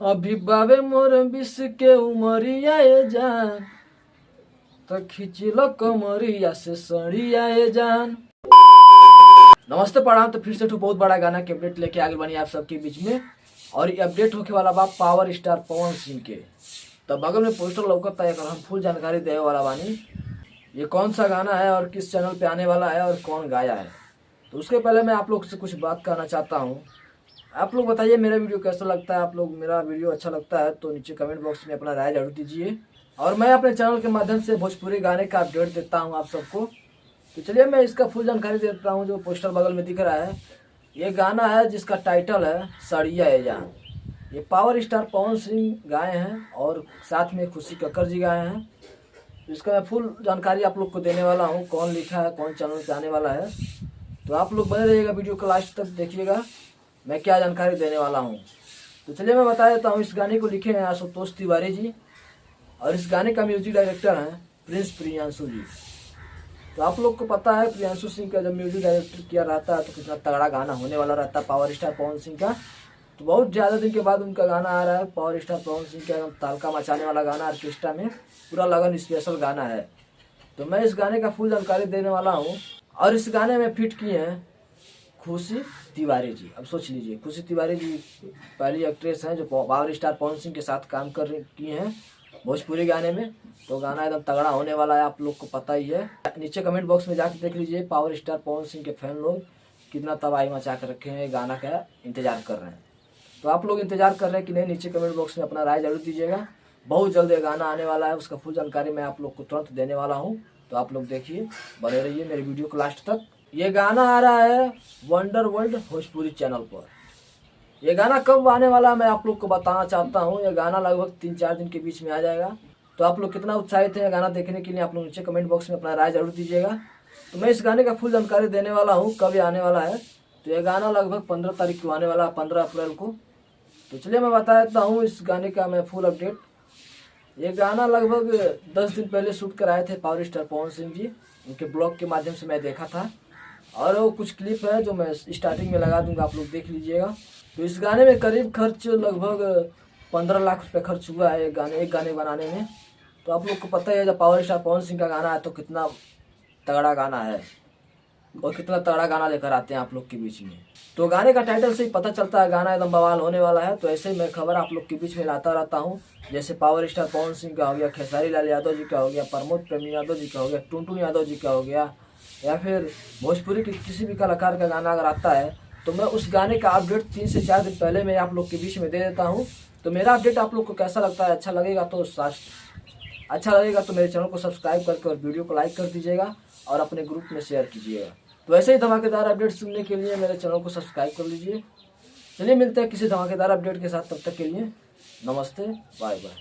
अभी बाबे मोर बिस के उमरिया ए जान, तो खिंचिलो कमरिया से सड़िया ए जान। नमस्ते प्रणाम। तो फिर से तो बहुत बड़ा गाना के अपडेट लेके आगे बनी आप सबके बीच में। और ये अपडेट होके वाला बा पावर स्टार पवन सिंह के। तो बगल में पोस्टर लौकता है, हम फुल जानकारी देने वाला बानी। ये कौन सा गाना है और किस चैनल पे आने वाला है और कौन गाया है। तो उसके पहले मैं आप लोग से कुछ बात करना चाहता हूँ। आप लोग बताइए मेरा वीडियो कैसा लगता है। आप लोग मेरा वीडियो अच्छा लगता है तो नीचे कमेंट बॉक्स में अपना राय जरूर दीजिए। और मैं अपने चैनल के माध्यम से भोजपुरी गाने का अपडेट देता हूँ आप सबको। तो चलिए मैं इसका फुल जानकारी देता हूँ। जो पोस्टर बगल में दिख रहा है, ये गाना है जिसका टाइटल है सड़िया ए जान। ये पावर स्टार पवन सिंह गाए हैं और साथ में खुशी कक्कर जी गाए हैं। इसका मैं फुल जानकारी आप लोग को देने वाला हूँ, कौन लिखा है, कौन चैनल पे आने वाला है। तो आप लोग बने रहिएगा, वीडियो को लास्ट तक देखिएगा मैं क्या जानकारी देने वाला हूँ। तो चलिए मैं बता देता हूँ। इस गाने को लिखे हैं आशुतोष तिवारी जी और इस गाने का म्यूजिक डायरेक्टर हैं प्रिंस प्रियांशु जी। तो आप लोग को पता है प्रियांशु सिंह का जब म्यूजिक डायरेक्टर किया रहता है तो कितना तगड़ा गाना होने वाला रहता है पावर स्टार पवन सिंह का। तो बहुत ज़्यादा दिन के बाद उनका गाना आ रहा है पावर स्टार पवन सिंह का, एकदम तहलका मचाने वाला गाना, ऑर्केस्ट्रा में पूरा लगन स्पेशल गाना है। तो मैं इस गाने का फुल जानकारी देने वाला हूँ। और इस गाने में फिट किए हैं खुशी तिवारी जी। अब सोच लीजिए, खुशी तिवारी जी पहली एक्ट्रेस हैं जो पावर स्टार पवन सिंह के साथ काम कर किए हैं भोजपुरी गाने में। तो गाना एकदम तगड़ा होने वाला है, आप लोग को पता ही है। नीचे कमेंट बॉक्स में जाकर देख लीजिए पावर स्टार पवन सिंह के फैन लोग कितना तबाही मचा कर रखे हैं, गाना का इंतजार कर रहे हैं। तो आप लोग इंतजार कर रहे हैं कि नहीं, नीचे कमेंट बॉक्स में अपना राय जरूर दीजिएगा। बहुत जल्द ये गाना आने वाला है, उसका फुल जानकारी मैं आप लोग को तुरंत देने वाला हूँ। तो आप लोग देखिए, बने रहिए मेरे वीडियो को लास्ट तक। ये गाना आ रहा है वंडर वर्ल्ड भोजपुरी चैनल पर। ये गाना कब आने वाला है मैं आप लोग को बताना चाहता हूँ। ये गाना लगभग 3-4 दिन के बीच में आ जाएगा। तो आप लोग कितना उत्साहित हैं गाना देखने के लिए, आप लोग नीचे कमेंट बॉक्स में अपना राय जरूर दीजिएगा। तो मैं इस गाने का फुल जानकारी देने वाला हूँ कब ये आने वाला है। तो ये गाना लगभग 15 तारीख को आने वाला है, 15 अप्रैल को। तो चलिए मैं बता देता हूँ इस गाने का मैं फुल अपडेट। ये गाना लगभग 10 दिन पहले शूट कराए थे पावर स्टार पवन सिंह जी, उनके ब्लॉग के माध्यम से मैं देखा था। और वो कुछ क्लिप है जो मैं स्टार्टिंग में लगा दूंगा, आप लोग देख लीजिएगा। तो इस गाने में करीब खर्च लगभग 15 लाख रुपये खर्च हुआ है एक गाने बनाने में। तो आप लोग को पता ही है जब पावर स्टार पवन सिंह का गाना है तो कितना तगड़ा गाना है और कितना तगड़ा गाना लेकर आते हैं आप लोग के बीच में। तो गाने का टाइटल से ही पता चलता है गाना एकदम बवाल होने वाला है। तो ऐसे ही मैं खबर आप लोग के बीच में लाता रहता हूँ। जैसे पावर स्टार पवन सिंह का हो गया, खेसारी लाल यादव जी का हो गया, प्रमोद प्रेमी यादव जी का हो गया, टुनटुन यादव जी का हो गया, या फिर भोजपुरी के किसी भी कलाकार का गाना अगर आता है तो मैं उस गाने का अपडेट 3 से 4 दिन पहले मैं आप लोग के बीच में दे देता हूँ। तो मेरा अपडेट आप लोग को कैसा लगता है, अच्छा लगेगा तो मेरे चैनल को सब्सक्राइब करके और वीडियो को लाइक कर दीजिएगा और अपने ग्रुप में शेयर कीजिएगा। तो ऐसे ही धमाकेदार अपडेट सुनने के लिए मेरे चैनल को सब्सक्राइब कर लीजिए। चलिए मिलते हैं किसी धमाकेदार अपडेट के साथ, तब तक के लिए नमस्ते, बाय बाय।